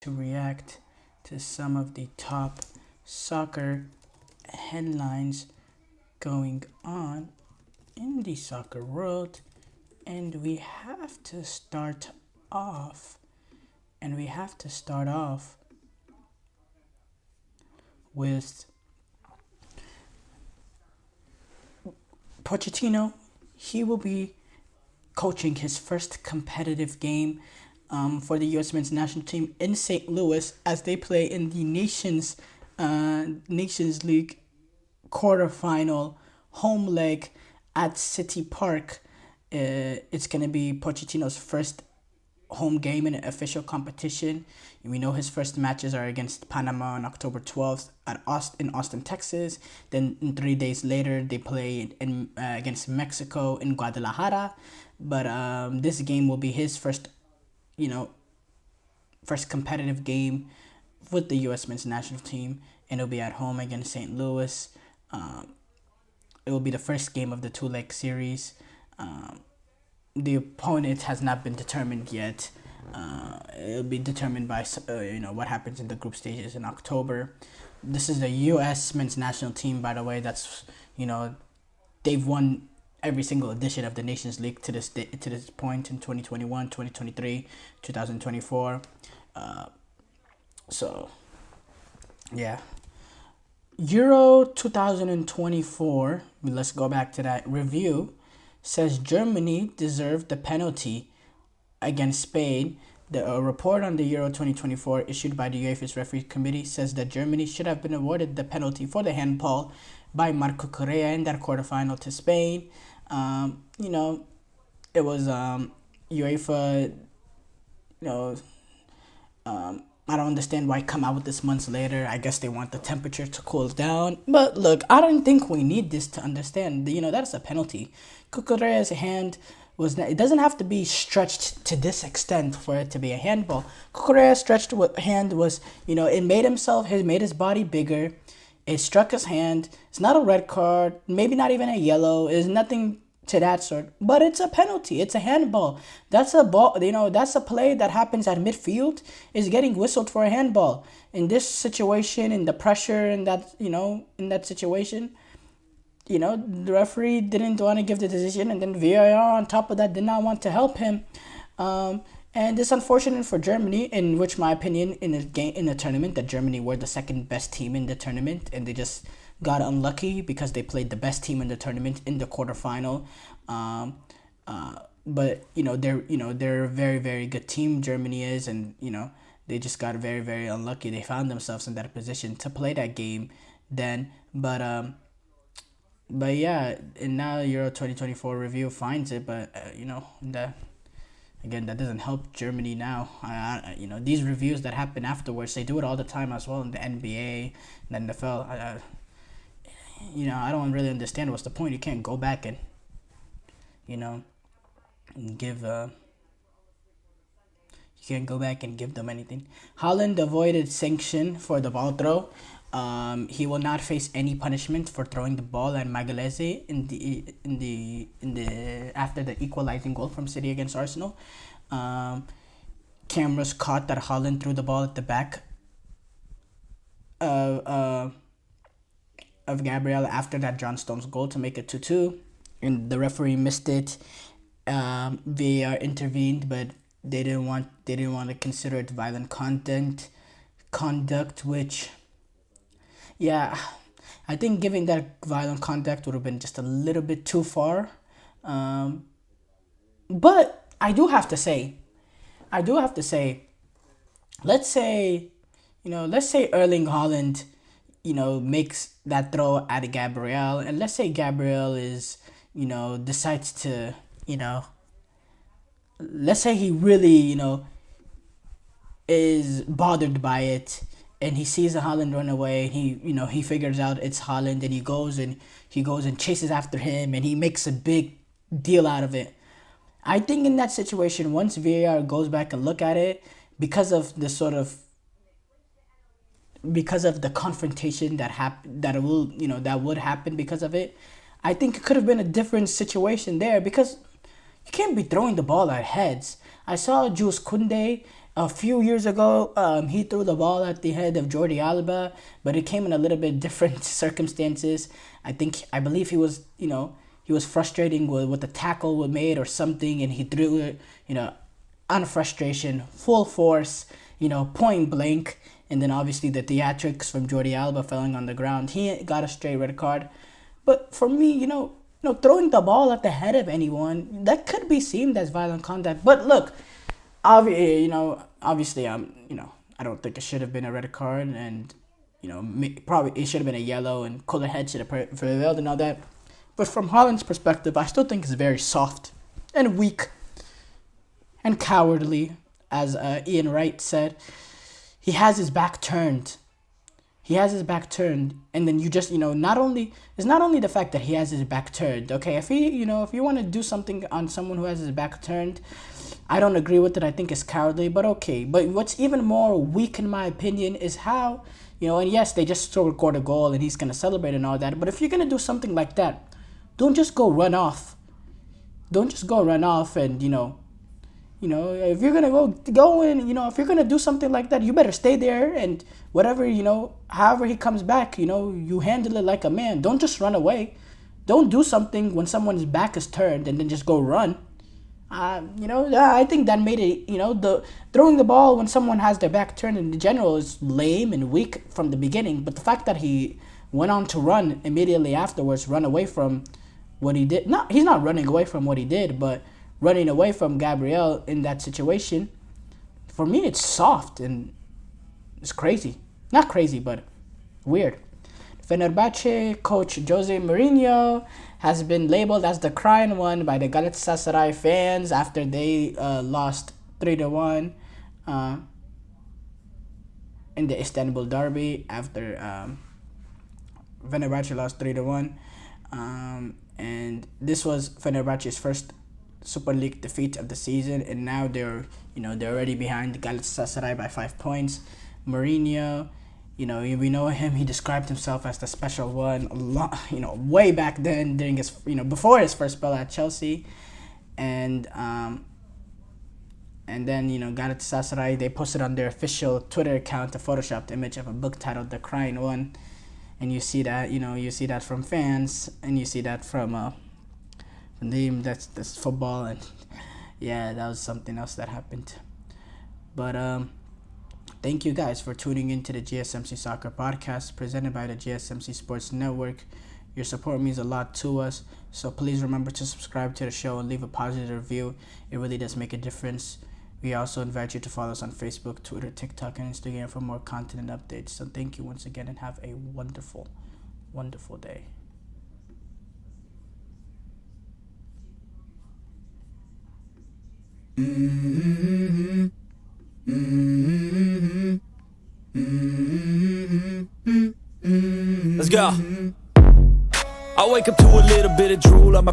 to react to some of the top soccer headlines going on in the soccer world. And we have to start off, with Pochettino. He will be coaching his first competitive game for the U.S. men's national team in St. Louis as they play in the Nations League quarterfinal home leg at City Park. It's going to be Pochettino's first home game in an official competition. We know his first matches are against Panama on October 12th in Austin, Texas. Then 3 days later, they play against Mexico in Guadalajara. But this game will be his first competitive game with the U.S. men's national team, and it'll be at home against St. Louis. It will be the first game of the two-leg series. The opponent has not been determined yet. It'll be determined by what happens in the group stages in October. This is the U.S. men's national team, by the way. That's they've won every single edition of the Nations League to this point in 2021, 2023, 2024. So yeah, Euro 2024. Let's go back to that review. Says Germany deserved the penalty against Spain. The report on the Euro 2024 issued by the UEFA's referee committee says that Germany should have been awarded the penalty for the handball by Marco Correa in that quarterfinal to Spain. It was UEFA. I don't understand why come out with this months later. I guess they want the temperature to cool down. But look, I don't think we need this to understand. That's a penalty. Cucurella's hand it doesn't have to be stretched to this extent for it to be a handball. Cucurella's stretched hand was, it made his body bigger. It struck his hand. It's not a red card, maybe not even a yellow. It's nothing to that sort, but it's a penalty. It's a handball. That's a ball. That's a play that happens at midfield is getting whistled for a handball. In this situation, in the pressure, in that situation, the referee didn't want to give the decision, and then VAR on top of that did not want to help him. And it's unfortunate for Germany, in which my opinion, in the tournament, that Germany were the second best team in the tournament, and they just got unlucky because they played the best team in the tournament in the quarterfinal. But they're a very, very good team. Germany is, and they just got very, very unlucky. They found themselves in that position to play that game then. But yeah, and now Euro 2024 review finds it, but that doesn't help Germany now. These reviews that happen afterwards, they do it all the time as well in the NBA and the NFL. I don't really understand what's the point. You can't go back and give them anything. Haaland avoided sanction for the ball throw. He will not face any punishment for throwing the ball at Magalhaes in the after the equalizing goal from City against Arsenal. Cameras caught that Haaland threw the ball at the back of Gabriel after that John Stones goal to make it 2-2, and the referee missed it. VAR intervened, but they didn't want to consider it violent conduct, which, yeah, I think giving that violent conduct would have been just a little bit too far. But I do have to say, let's say Erling Haaland, makes that throw at Gabriel, and let's say Gabriel decides to, let's say he really, is bothered by it, and he sees a Haaland run away. He figures out it's Haaland, and he goes and chases after him, and he makes a big deal out of it. I think in that situation, once VAR goes back and look at it, because of the confrontation that would happen because of it, I think it could have been a different situation there, because you can't be throwing the ball at heads. I saw Jules Koundé a few years ago, he threw the ball at the head of Jordi Alba, but it came in a little bit different circumstances. I believe he was frustrating with the tackle was made or something, and he threw it, on frustration, full force, point blank, and then obviously the theatrics from Jordi Alba falling on the ground. He got a straight red card, but for me, throwing the ball at the head of anyone that could be seen as violent contact. But look, obviously, I don't think it should have been a red card, and probably it should have been a yellow, and cooler head should have prevailed and all that. But from Haaland's perspective, I still think it's very soft and weak and cowardly, as Ian Wright said. He has his back turned. And then you just, it's not only the fact that he has his back turned. Okay, if you want to do something on someone who has his back turned, I don't agree with it. I think it's cowardly, but okay. But what's even more weak, in my opinion, is how, and yes, they just scored a goal and he's going to celebrate and all that. But if you're going to do something like that, don't just go run off. Don't just go run off and, if you're gonna go and if you're gonna do something like that, you better stay there, and whatever, however he comes back, you handle it like a man. Don't just run away. Don't do something when someone's back is turned and then just go run. I think that made it, the throwing the ball when someone has their back turned in general is lame and weak from the beginning. But the fact that he went on to run immediately afterwards, run away from what he did. He's not running away from what he did, but running away from Gabriel in that situation, for me, it's soft and it's crazy. Not crazy, but weird. Fenerbahce coach Jose Mourinho has been labeled as the crying one by the Galatasaray fans after they lost 3-1 in the Istanbul derby, after Fenerbahce lost 3-1. And this was Fenerbahce's first Super League defeat of the season, and now they're already behind Galatasaray by 5 points. Mourinho, we know him. He described himself as the special one a lot, way back then during his, before his first spell at Chelsea, and then Galatasaray, they posted on their official Twitter account a photoshopped image of a book titled "The Crying One," and you see that from fans, and you see that from that's football, and yeah, that was something else that happened. But thank you guys for tuning into the GSMC Soccer Podcast presented by the GSMC Sports Network. Your support means a lot to us, so please remember to subscribe to the show and leave a positive review. It really does make a difference. We also invite you to follow us on Facebook, Twitter, TikTok, and Instagram for more content and updates. So thank you once again, and have a wonderful, wonderful day. Let's go. I wake up to a little bit of drool on my